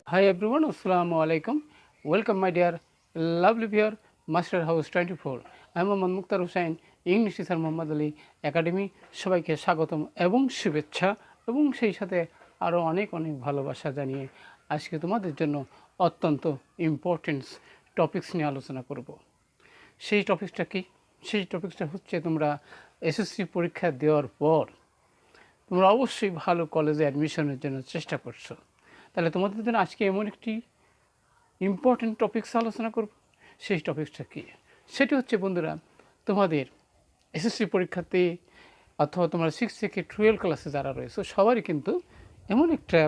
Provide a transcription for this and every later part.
Hi everyone, Assalamu alaikum. Welcome my dear lovely viewer, Master House 24. I am Mohammad Mukhtar Hussain, English teacher Muhammad Ali Academy. সবাইকে স্বাগতম এবং শুভেচ্ছা এবং সেই সাথে আরও অনেক ভালোবাসা জানিয়ে আজকে তোমাদের জন্য অত্যন্ত ইম্পর্টেন্ট টপিকস নিয়ে আলোচনা করব। সেই টপিকসটা কি? সেই টপিকসটা হচ্ছে তোমরা এসএসসি পরীক্ষা দেওয়ার পর তোমরা অবশ্যই ভালো কলেজে অ্যাডমিশনের জন্য চেষ্টা করছো। তাহলে তোমাদের জন্য আজকে এমন একটি ইম্পর্টেন্ট টপিকস আলোচনা করব। সেই টপিকসটা কী? সেটি হচ্ছে বন্ধুরা, তোমাদের এসএসসি পরীক্ষাতে অথবা তোমরা 6 থেকে 12 ক্লাসে যারা রয়েছে সবারই কিন্তু এমন একটা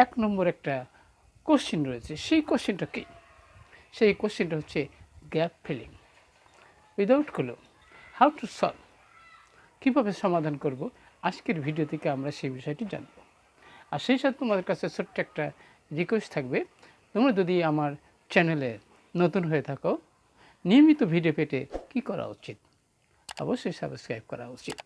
1 নম্বর একটা কোশ্চিন রয়েছে। সেই কোশ্চিনটা কী? সেই কোশ্চিনটা হচ্ছে gap filling without clue, how to solve, কীভাবে সমাধান করব। আজকের ভিডিও থেকে আমরা সেই বিষয়টি জানব। আর সেই সাথে তোমাদের কাছে ছোট্ট একটা রিকোয়েস্ট থাকবে, তোমরা যদি আমার চ্যানেলে নতুন হয়ে থাকো, নিয়মিত ভিডিও পেতে কী করা উচিত? অবশ্যই সাবস্ক্রাইব করা উচিত।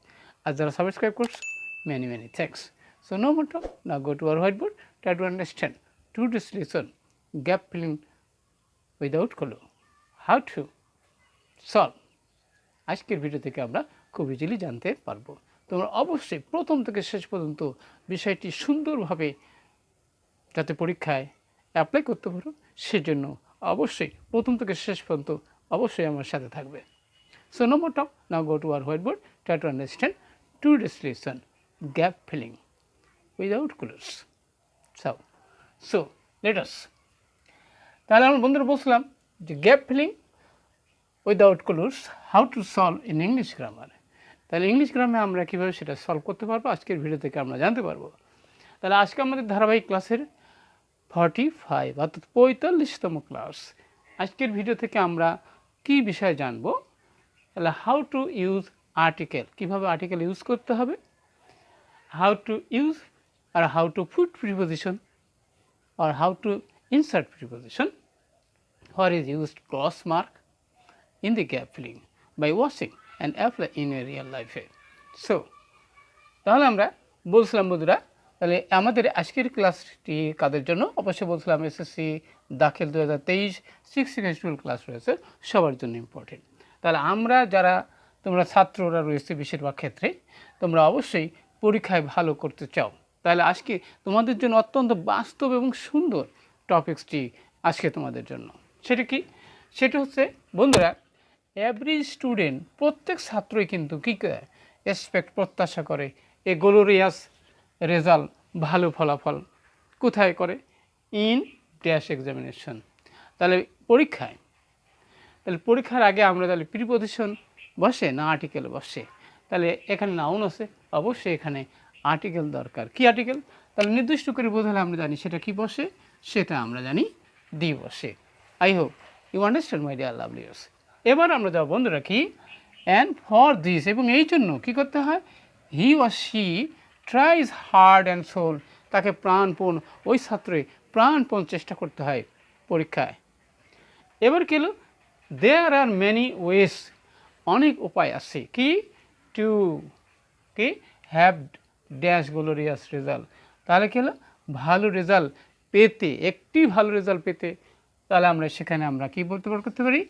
আর যারা সাবস্ক্রাইব করছো, many thanks. So no more talk, now go to our white board, try to understand today's lesson gap filling without clue, how to solve. আজকের ভিডিও থেকে আমরা খুব ইজিলি জানতে পারবো। তোমরা অবশ্যই প্রথম থেকে শেষ পর্যন্ত বিষয়টি সুন্দরভাবে যাতে পরীক্ষায় অ্যাপ্লাই করতে পারো, সেজন্য অবশ্যই প্রথম থেকে শেষ পর্যন্ত অবশ্যই আমার সাথে থাকবে। So no more talk, now go to our white board, try to understand today's lesson gap filling without clues. So let us. তাহলে আমরা বন্ধুরা বলছিলাম যে gap filling without clues, how to solve in English grammar. তাহলে English গ্রামে আমরা কীভাবে সেটা সলভ করতে পারবো আজকের ভিডিও থেকে আমরা জানতে পারবো। তাহলে আজকে আমাদের ধারাবাহিক ক্লাসের 45 অর্থাৎ 45তম ক্লাস। আজকের ভিডিও থেকে আমরা কি বিষয় জানবো? তাহলে হাউ টু ইউজ আর্টিকেল, কীভাবে আর্টিকেল ইউজ করতে হবে, হাউ টু ইউজ আর হাউ টু পুট প্রিপোজিশন আর how to insert preposition, where is used cross mark in the gap filling by watching and apply in a real life. So তাহলে আমরা বলছিলাম বন্ধুরা, তাহলে আমাদের আজকের ক্লাসটি কাদের জন্য? অবশ্যই বলছিলাম এসএসসি দাখিল 2023 6 থেকে 12 ক্লাস রয়েছে সবার জন্য ইম্পর্টেন্ট। তাহলে আমরা যারা তোমরা ছাত্ররা রয়েছে বেশিরভাগ ক্ষেত্রে তোমরা অবশ্যই পরীক্ষায় ভালো করতে চাও, তাহলে আজকে তোমাদের জন্য অত্যন্ত বাস্তব এবং সুন্দর টপিকসটি আজকে তোমাদের জন্য। সেটা কি? সেটা হচ্ছে বন্ধুরা, এভরি স্টুডেন্ট, প্রত্যেক ছাত্রই কিন্তু কী করে এক্সপেক্ট, প্রত্যাশা করে এ গ্লোরিয়াস রেজাল্ট, ভালো ফলাফল কোথায় করে? In dash examination. তাহলে পরীক্ষায়, তাহলে পরীক্ষার আগে আমরা তাহলে প্রিপোজিশন বসে না আর্টিকেল বসে? তাহলে এখানে নাউন আছে, অবশ্যই এখানে আর্টিকেল দরকার। কি আর্টিকেল? তাহলে নির্দিষ্ট করে বোঝালে আমরা জানি সেটা কি বসে, সেটা আমরা জানি দি বসে। I hope you understand my dear lovelies. এবার আমরা যাবো বন্ধুরা কি, অ্যান্ড ফর দিস, এবং এই জন্য কী করতে হয়? He was she tries hard and soul, তাকে প্রাণপণ, ওই ছাত্রে প্রাণপণ চেষ্টা করতে হয় পরীক্ষায়। এবার কি হলো? দেয়ার আর মেনি ওয়েস, অনেক উপায় আছে কি, টু কি হ্যাভ ড্যাশ গ্লোরিয়াস রেজাল্ট। তাহলে কী হলো? ভালো রেজাল্ট পেতে, একটি ভালো রেজাল্ট পেতে, তাহলে আমরা সেখানে আমরা কী করতে পারি?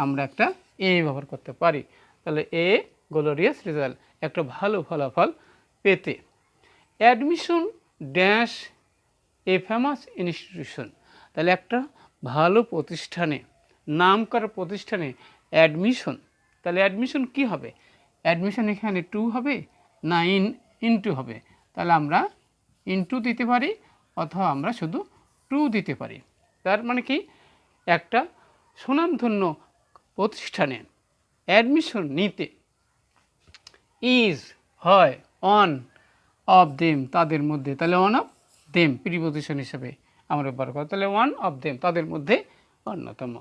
আমরা একটা এ ব্যবহার করতে পারি। তাহলে এ গ্লোরিয়াস রেজাল্ট, একটা ভালো ফলাফল পেতে। Admission dash a famous institution, তাহলে একটা ভালো প্রতিষ্ঠানে, নাম করা প্রতিষ্ঠানে অ্যাডমিশন। তাহলে অ্যাডমিশন কি হবে? অ্যাডমিশন এখানে টু হবে না ইনটু হবে? তাহলে আমরা ইনটু দিতে পারি অথবা আমরা শুধু টু দিতে পারি। তার মানে কি, একটা সুনামধন্য প্রতিষ্ঠানে অ্যাডমিশন নিতে ইজ হয় অন অফ দেম, তাদের মধ্যে। তাহলে ওয়ান অফ দেম প্রিপোজিশন হিসেবে আমরা ব্যবহার করি। তাহলে ওয়ান অফ দেম, তাদের মধ্যে অন্যতম।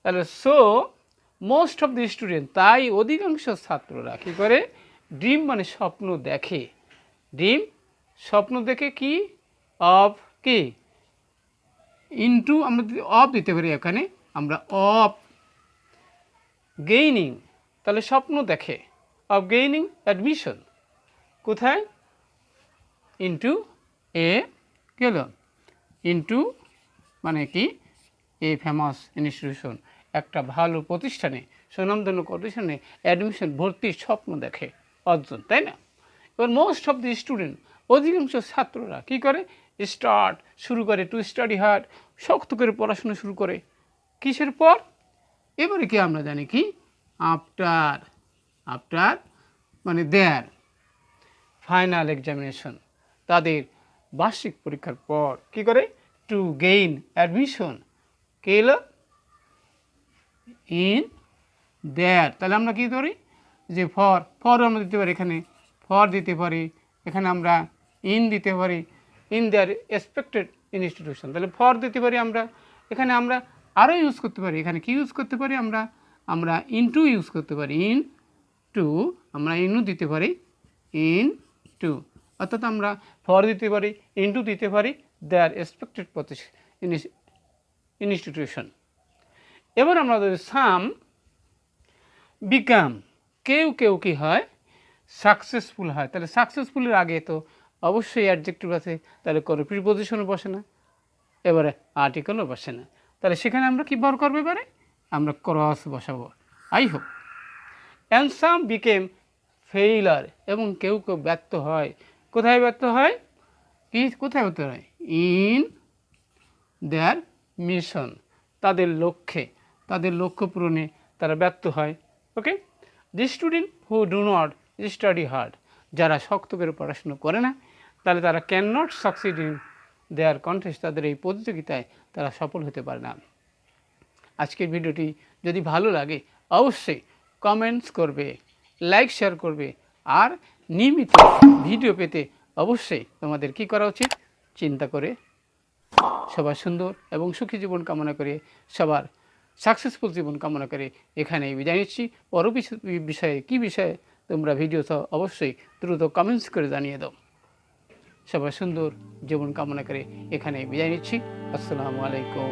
তাহলে so most of the student, তাই অধিকাংশ ছাত্ররা কী করে? ড্রিম মানে স্বপ্ন দেখে, ড্রিম স্বপ্ন দেখে কি, অফ কি ইনটু আমরা অফ দিতে পারি, এখানে আমরা অফ গেইনিং, তাহলে স্বপ্ন দেখে অফ গেইনিং অ্যাডমিশন কোথায়? ইনটু এ গেল ইনটু মানে কি এই ফেমাস ইনস্টিটিউশন একটা ভালো প্রতিষ্ঠানে সুনামধন্য প্রতিষ্ঠানে অ্যাডমিশন ভর্তির স্বপ্ন দেখে অর্জন, তাই না? এবার মোস্ট অফ দি স্টুডেন্ট অধিকাংশ ছাত্ররা কী করে শুরু করে টু স্টাডি হার্ড, শক্ত করে পড়াশোনা শুরু করে কিসের পর? এবারে কি আমরা জানি কি আফটার মানে দেয়ার ফাইনাল এক্সামিনেশন, তাদের বার্ষিক পরীক্ষার পর কি করে টু গেইন অ্যাডমিশন কে এলো ইন দেয়ার। তাহলে আমরা কী করি যে ফর আমরা দিতে পারি, এখানে ফর দিতে পারি, এখানে আমরা ইন দিতে পারি, ইন দেয়ার এক্সপেক্টেড ইনস্টিটিউশন। তাহলে ফর দিতে পারি আমরা, এখানে আমরা আরও ইউজ করতে পারি, এখানে কি ইউজ করতে পারি আমরা ইনটু ইউজ করতে পারি, ইন টু আমরা ইনও দিতে পারি, ইন টু, অর্থাৎ আমরা ফর দিতে পারি, ইনটু দিতে পারি দেয়ার এক্সপেক্টেড ইনস্টিটিউশন। এবার আমরা সাম বিকাম, কেউ কেউ কি হয় সাকসেসফুল হয়। তাহলে সাকসেসফুলের আগে তো অবশ্যই অ্যাডজেক্টিভ আছে, তাহলে কোনো প্রিপোজিশনও বসে না, এবারে আর্টিকেলও বসে না। তাহলে সেখানে আমরা কী ব্যবহার করবো? এবারে আমরা ক্রস বসাবো। I hope and some became failure, এবং কেউ কেউ ব্যর্থ হয়। কোথায় ব্যর্থ হয়? কোথায় হতে হয়? ইন দেয়ার মিশন, তাদের লক্ষ্য পূরণে তারা ব্যর্থ হয়। Okay, the student who do not study hard, যারা শক্ত করে পড়াশুনো করে না, তাহলে তারা can not succeed in their contest, তাদের এই প্রতিযোগিতায় তারা সফল হতে পারে না। আজকের ভিডিওটি যদি ভালো লাগে অবশ্যই কমেন্টস করবে, লাইক শেয়ার করবে, আর নিয়মিত ভিডিও পেতে অবশ্যই তোমাদের কি করা উচিত? চিন্তা করে সবার সুন্দর এবং সুখী জীবন কামনা করে, সবার সাকসেসফুল জীবন কামনা করে এখানেই বিদায় নিচ্ছি। পরবর্তী বিষয়ে কী বিষয়ে তোমরা ভিডিও চাও অবশ্যই দ্রুত কমেন্টস করে জানিয়ে দাও। সবার সুন্দর জীবন কামনা করে এখানেই বিদায় নিচ্ছি। আসসালামু আলাইকুম।